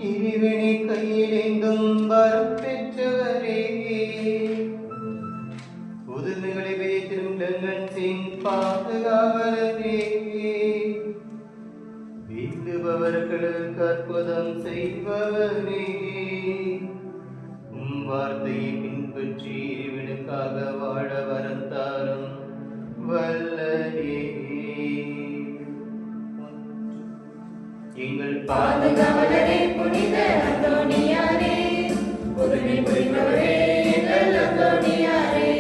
இறைவனை கையிலேந்தும் வரம் பெற்றவரே, புதுமைகளை வைத்திடும் லங்கன்சின் பாதுகாவலரே, வேண்டுபவர்களுக்கு அற்புதம் செய்பவரே, வார்த்தையை பின்பற்றி இறைவனுக்காக வாழ வரம் தாரும் வல்லரே. எங்கள் பாதுகாவலரே, புனித அந்தோனியாரே, புதுமை புரிபவரே, எங்கள் அந்தோனியாரே,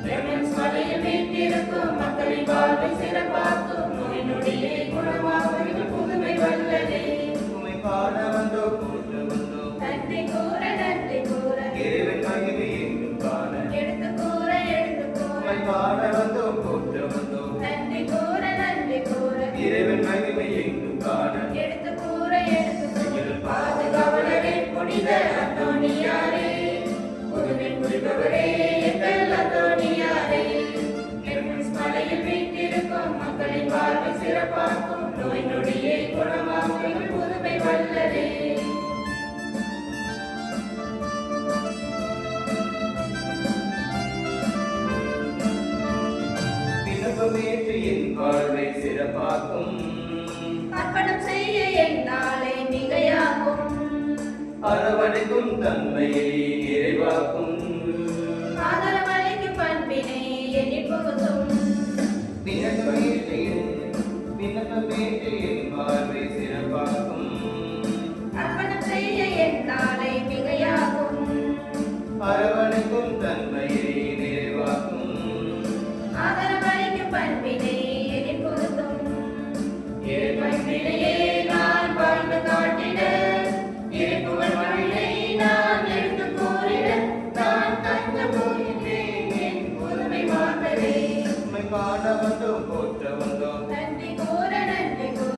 லெமன்ஸ் மலையில் வீற்றிருக்கும் மக்களின் வாழ்வை சிறப்பாக்கும் நோய் நொடியை குணமாக்கும் எங்கள் புதுமை வல்லரே. உம்மை பாட வந்தோம், போற்ற வந்தோம், நன்றி கூற இறைவன் மகிமை எங்கும் காண எடுத்து கூற உம்மை பாட வந்தோம், போற்ற வந்தோம், நன்றி கூற இறைவன் மகிமை எங்கும் காண எடுத்து கூற எங்கள் பாதுகாவலரே, புனித அந்தோனியாரே, புதுமை புரிபவரே, எங்கள் அந்தோனியாரே, லெமன்ஸ் மலையில் வீற்றிருக்கும் மக்களின் வாழ்வை சிறப்பாக்கும் நோய் நொடியை குணமாக்கும் எங்கள் புதுமை வல்லரே. விண்ணப்பமேற்று என் வாழ்வை சிறப்பாக்கும், அர்ப்பணம் செய்ய என் நாளை மிகையாகும், அரவணைக்கும் தன்மையை நிறைவாக்கும், ஆதரவளிக்கும் பண்பினை எண்ணிப் புகுத்தும், விண்ணப்பமேற்று என் வாழ்வை சிறப்பாக்கும், அர்ப்பணம் செய்ய என் நாளை மிகையாகும், அரவணைக்கும் தன்மையை நிறைவாக்கும், ஆதரவளிக்கும் பண்பினை எண்ணிப் புகுத்தும், இறைப்பண்பினையே நான் வாழ்ந்து காட்டிட, இறைப்புகழ் மழையை நான் எடுத்துக் கூறிட, நான் தஞ்சம் புகின்றேன் என் புதுமை மாந்தரே. உம்மை பாட வந்தோம், போற்ற வந்தோம்,